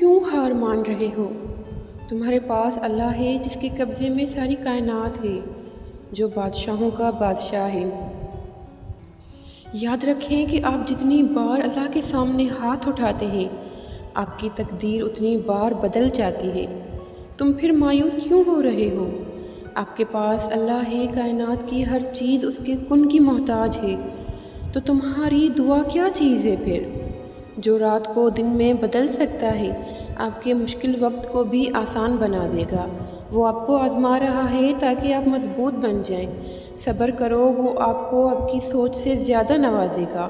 کیوں ہار مان رہے ہو؟ تمہارے پاس اللہ ہے جس کے قبضے میں ساری کائنات ہے، جو بادشاہوں کا بادشاہ ہے۔ یاد رکھیں کہ آپ جتنی بار اللہ کے سامنے ہاتھ اٹھاتے ہیں، آپ کی تقدیر اتنی بار بدل جاتی ہے۔ تم پھر مایوس کیوں ہو رہے ہو؟ آپ کے پاس اللہ ہے، کائنات کی ہر چیز اس کے کن کی محتاج ہے، تو تمہاری دعا کیا چیز ہے پھر؟ جو رات کو دن میں بدل سکتا ہے، آپ کے مشکل وقت کو بھی آسان بنا دے گا۔ وہ آپ کو آزما رہا ہے تاکہ آپ مضبوط بن جائیں۔ صبر کرو، وہ آپ کو آپ کی سوچ سے زیادہ نوازے گا۔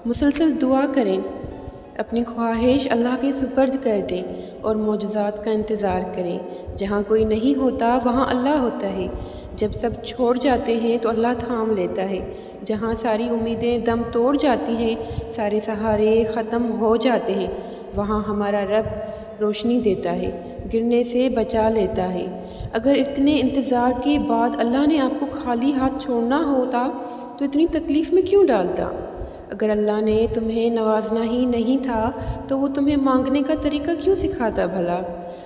مسلسل دعا کریں، اپنی خواہش اللہ کے سپرد کر دیں اور معجزات کا انتظار کریں۔ جہاں کوئی نہیں ہوتا وہاں اللہ ہوتا ہے۔ جب سب چھوڑ جاتے ہیں تو اللہ تھام لیتا ہے۔ جہاں ساری امیدیں دم توڑ جاتی ہیں، سارے سہارے ختم ہو جاتے ہیں، وہاں ہمارا رب روشنی دیتا ہے، گرنے سے بچا لیتا ہے۔ اگر اتنے انتظار کے بعد اللہ نے آپ کو خالی ہاتھ چھوڑنا ہوتا تو اتنی تکلیف میں کیوں ڈالتا؟ اگر اللہ نے تمہیں نوازنا ہی نہیں تھا تو وہ تمہیں مانگنے کا طریقہ کیوں سکھاتا بھلا؟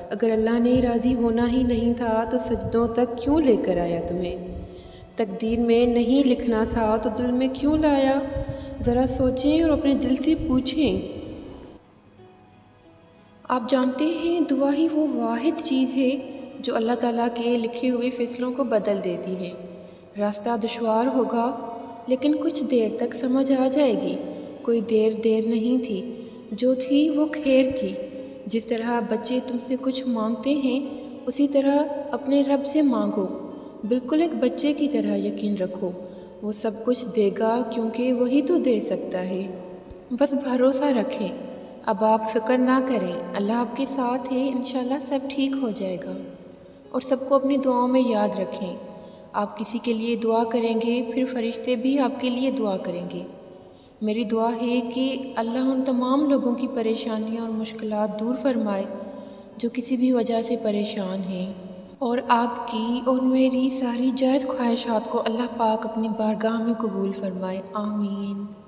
اگر اللہ نے راضی ہونا ہی نہیں تھا تو سجدوں تک کیوں لے کر آیا تمہیں؟ تقدیر میں نہیں لکھنا تھا تو دل میں کیوں لایا؟ ذرا سوچیں اور اپنے دل سے پوچھیں۔ آپ جانتے ہیں دعا ہی وہ واحد چیز ہے جو اللہ تعالیٰ کے لکھے ہوئے فیصلوں کو بدل دیتی ہے۔ راستہ دشوار ہوگا لیکن کچھ دیر تک سمجھ آ جائے گی۔ کوئی دیر نہیں تھی، جو تھی وہ خیر تھی۔ جس طرح بچے تم سے کچھ مانگتے ہیں اسی طرح اپنے رب سے مانگو۔ بالکل ایک بچے کی طرح یقین رکھو، وہ سب کچھ دے گا کیونکہ وہی تو دے سکتا ہے۔ بس بھروسہ رکھیں۔ اب آپ فکر نہ کریں، اللہ آپ کے ساتھ ہے، انشاءاللہ سب ٹھیک ہو جائے گا۔ اور سب کو اپنی دعاؤں میں یاد رکھیں۔ آپ کسی کے لیے دعا کریں گے پھر فرشتے بھی آپ کے لیے دعا کریں گے۔ میری دعا ہے کہ اللہ ان تمام لوگوں کی پریشانیاں اور مشکلات دور فرمائے جو کسی بھی وجہ سے پریشان ہیں، اور آپ کی اور میری ساری جائز خواہشات کو اللہ پاک اپنی بارگاہ میں قبول فرمائے۔ آمین۔